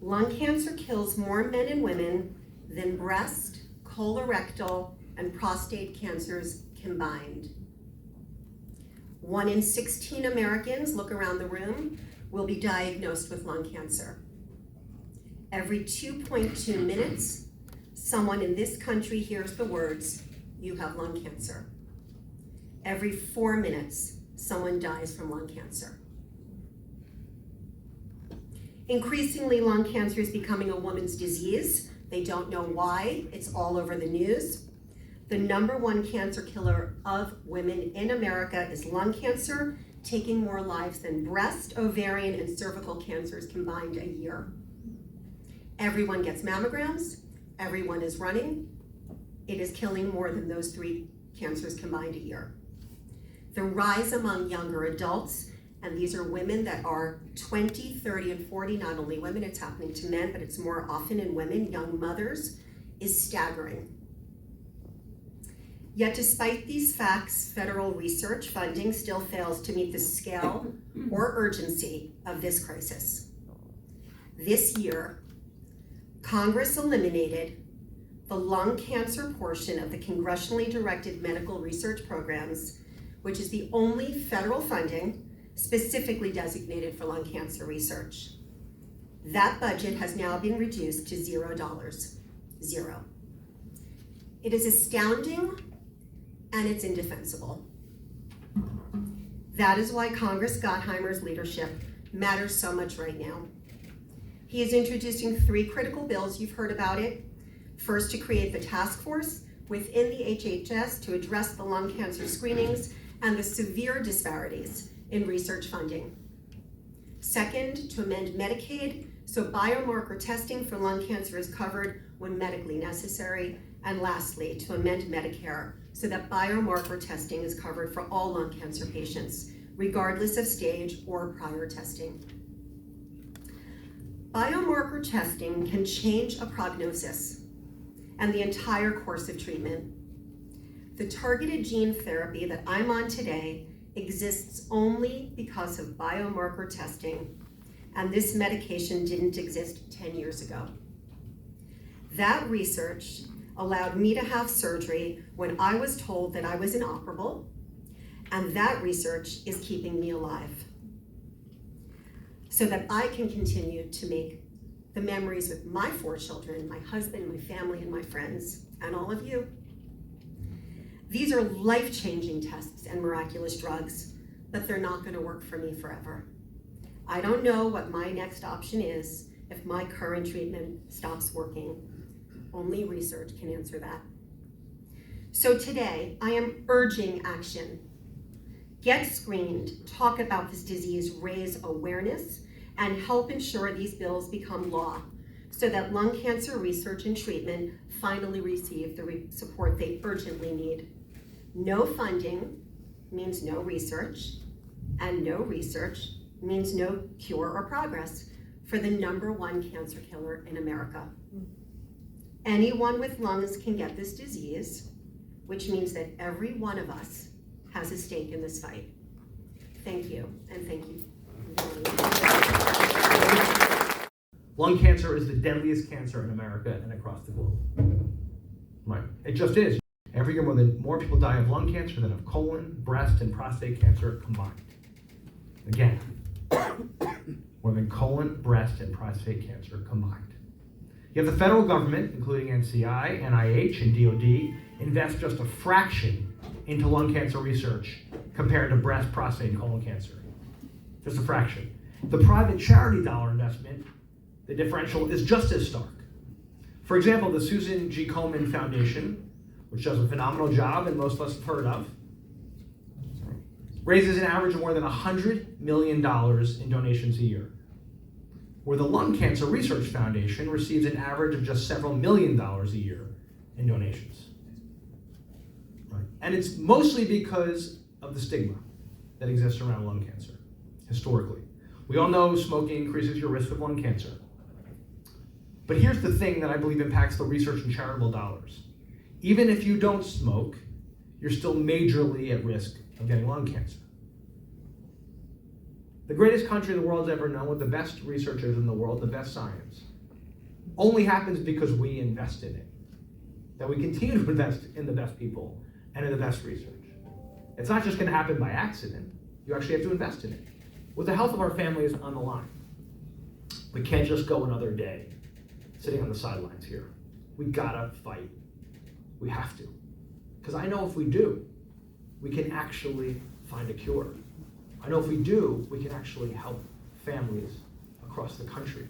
lung cancer kills more men and women than breast, colorectal, and prostate cancers combined. 1 in 16 Americans, look around the room, will be diagnosed with lung cancer. Every 2.2 minutes, someone in this country hears the words, "You have lung cancer." Every 4 minutes, someone dies from lung cancer. Increasingly, lung cancer is becoming a woman's disease. They don't know why. It's all over the news. The #1 cancer killer of women in America is lung cancer, taking more lives than breast, ovarian, and cervical cancers combined a year. Everyone gets mammograms. Everyone is running. It is killing more than those 3 cancers combined a year. The rise among younger adults, and these are women that are 20, 30, and 40, not only women, it's happening to men, but it's more often in women, young mothers, is staggering. Yet despite these facts, federal research funding still fails to meet the scale or urgency of this crisis. This year, Congress eliminated the lung cancer portion of the congressionally directed medical research programs, which is the only federal funding specifically designated for lung cancer research. That budget has now been reduced to $0. Zero. It is astounding and it's indefensible. That is why Congress Gottheimer's leadership matters so much right now. He is introducing 3 critical bills, you've heard about it. First, to create the task force within the HHS to address the lung cancer screenings and the severe disparities in research funding. Second, to amend Medicaid so biomarker testing for lung cancer is covered when medically necessary. And lastly, to amend Medicare so that biomarker testing is covered for all lung cancer patients, regardless of stage or prior testing. Biomarker testing can change a prognosis and the entire course of treatment. The targeted gene therapy that I'm on today exists only because of biomarker testing, and this medication didn't exist 10 years ago. That research allowed me to have surgery when I was told that I was inoperable, and that research is keeping me alive so that I can continue to make the memories with my 4 children, my husband, my family, and my friends, and all of you. These are life-changing tests and miraculous drugs, but they're not gonna work for me forever. I don't know what my next option is if my current treatment stops working. Only research can answer that. So today, I am urging action. Get screened, talk about this disease, raise awareness, and help ensure these bills become law so that lung cancer research and treatment finally receive the support they urgently need. No funding means no research, and no research means no cure or progress for the #1 cancer killer in America. Anyone with lungs can get this disease, which means that every one of us has a stake in this fight. Thank you, and thank you. Lung cancer is the deadliest cancer in America and across the globe. Right, it just is. Every year more people die of lung cancer than of colon, breast, and prostate cancer combined. Again, more than colon, breast, and prostate cancer combined. Yet the federal government, including NCI, NIH, and DOD, invest just a fraction into lung cancer research compared to breast, prostate, and colon cancer. Just a fraction. The private charity dollar investment, the differential is just as stark. For example, the Susan G. Komen Foundation, which does a phenomenal job and most of us have heard of, raises an average of more than $100 million in donations a year, where the Lung Cancer Research Foundation receives an average of just several $million a year in donations. Right? And it's mostly because of the stigma that exists around lung cancer, historically. We all know smoking increases your risk of lung cancer. But here's the thing that I believe impacts the research and charitable dollars. Even if you don't smoke, you're still majorly at risk of getting lung cancer. The greatest country the world's ever known, with the best researchers in the world, the best science, only happens because we invest in it. That we continue to invest in the best people and in the best research. It's not just going to happen by accident. You actually have to invest in it. With the health of our families on the line, we can't just go another day sitting on the sidelines here. We gotta fight. We have to. Because I know if we do, we can actually find a cure. I know if we do, we can actually help families across the country.